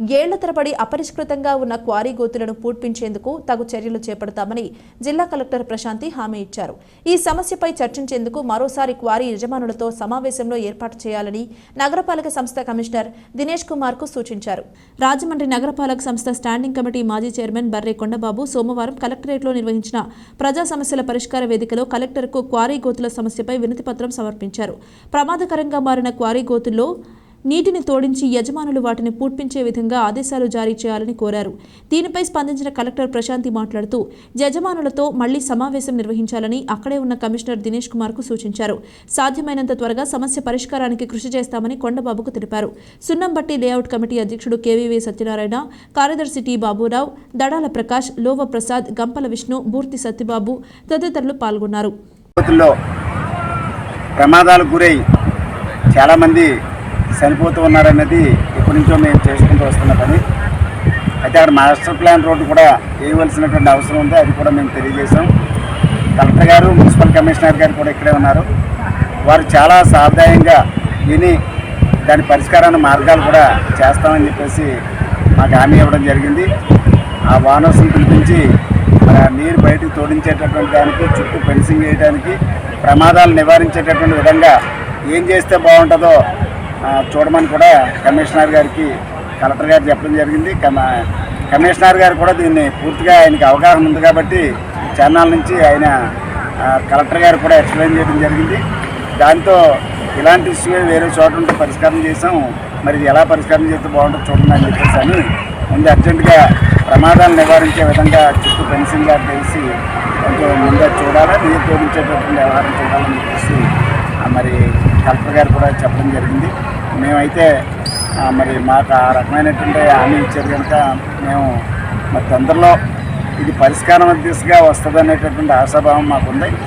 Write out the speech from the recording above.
ఏళ్ల తరబడి అపరిష్కృతంగా ఉన్న క్వారీ గోతులను పూడ్పించేందుకు తగు చర్యలు చేపడతామని జిల్లా కలెక్టర్ ప్రశాంతి హామీ ఇచ్చారు. ఈ సమస్యపై చర్చించేందుకు మరోసారి క్వారీ యజమానులతో సమావేశంలో ఏర్పాటు చేయాలని నగరపాలక సంస్థ కమిషనర్ దినేష్ కుమార్ కు సూచించారు. రాజమండ్రి నగరపాలక సంస్థ స్టాండింగ్ కమిటీ మాజీ చైర్మన్ బర్రె కొండబాబు సోమవారం కలెక్టరేట్లో నిర్వహించిన ప్రజా సమస్యల పరిష్కార వేదికలో కలెక్టర్కు క్వారీ గోతుల సమస్యపై వినతిపత్రం సమర్పించారు. ప్రమాదకరంగా మారిన క్వారీ గోతుల్లో నీటిని తోడించి యజమానులు వాటిని పూడ్పించే విధంగా ఆదేశాలు జారీ చేయాలని కోరారు. దీనిపై స్పందించిన కలెక్టర్ ప్రశాంతి మాట్లాడుతూ యజమానులతో మళ్లీ సమావేశం నిర్వహించాలని అక్కడే ఉన్న కమిషనర్ దినేష్ కుమార్ కు సూచించారు. సాధ్యమైనంత త్వరగా సమస్య పరిష్కారానికి కృషి చేస్తామని కొండబాబుకు తెలిపారు. సున్నంబట్టి లేఅవుట్ కమిటీ అధ్యక్షుడు కేవీవీ సత్యనారాయణ, కార్యదర్శి టి బాబురావు, దడాల ప్రకాష్, లోవ ప్రసాద్, గంపల విష్ణు, బూర్తి సత్యబాబు తదితరులు పాల్గొన్నారు. ప్రమాదాలకు గురై చాలామంది చనిపోతూ ఉన్నారన్నది ఎప్పటి నుంచో మేము చేసుకుంటూ వస్తున్న పని. అయితే అక్కడ మాస్టర్ ప్లాన్ రోడ్డు కూడా వేయవలసినటువంటి అవసరం ఉంది. అది కూడా మేము తెలియజేశాం. కలెక్టర్ గారు, మున్సిపల్ కమిషనర్ గారు కూడా ఇక్కడే ఉన్నారు. వారు చాలా సాధారణంగా విని దాని పరిష్కారాన్ని మార్గాలు కూడా చేస్తామని చెప్పేసి మాకు హామీ ఇవ్వడం జరిగింది. ఆ వానర్స్ని పిలిపించి నీరు బయటకు తోడించేటటువంటి దానికి, చుట్టూ ఫెన్సింగ్ వేయడానికి, ప్రమాదాలు నివారించేటటువంటి విధంగా ఏం చేస్తే బాగుంటుందో చూడమని కూడా కమిషనర్ గారికి కలెక్టర్ గారు చెప్పడం జరిగింది. కమిషనర్ గారు కూడా దీన్ని పూర్తిగా ఆయనకి అవగాహన ఉంది కాబట్టి ఛానల్ నుంచి ఆయన కలెక్టర్ గారు కూడా ఎక్స్ప్లెయిన్ చేయడం జరిగింది. దాంతో ఇలాంటి ఇష్యూ వేరే చోట ఉంటే పరిష్కారం చేసాం, మరి ఇది ఎలా పరిష్కారం చేస్తే బాగుంటుందో చూడండి అని చెప్పేసి అని ముందు అర్జెంటుగా ప్రమాదాలు నివారించే విధంగా చుట్టూ ఫెన్సింగ్గా చేసి కొంచెం ముందే చూడాలి, నీరు తోడించేటటువంటి వ్యవహారం చూడాలని చెప్పేసి మరి కలెక్టర్ గారు కూడా చెప్పడం జరిగింది. మేమైతే మరి మాకు ఆ రకమైనటువంటి హామీ ఇచ్చారు కనుక మేము మరి తొందరలో ఇది పరిష్కారం దిశగా వస్తుంది అనేటటువంటి ఆశాభావం మాకుంది.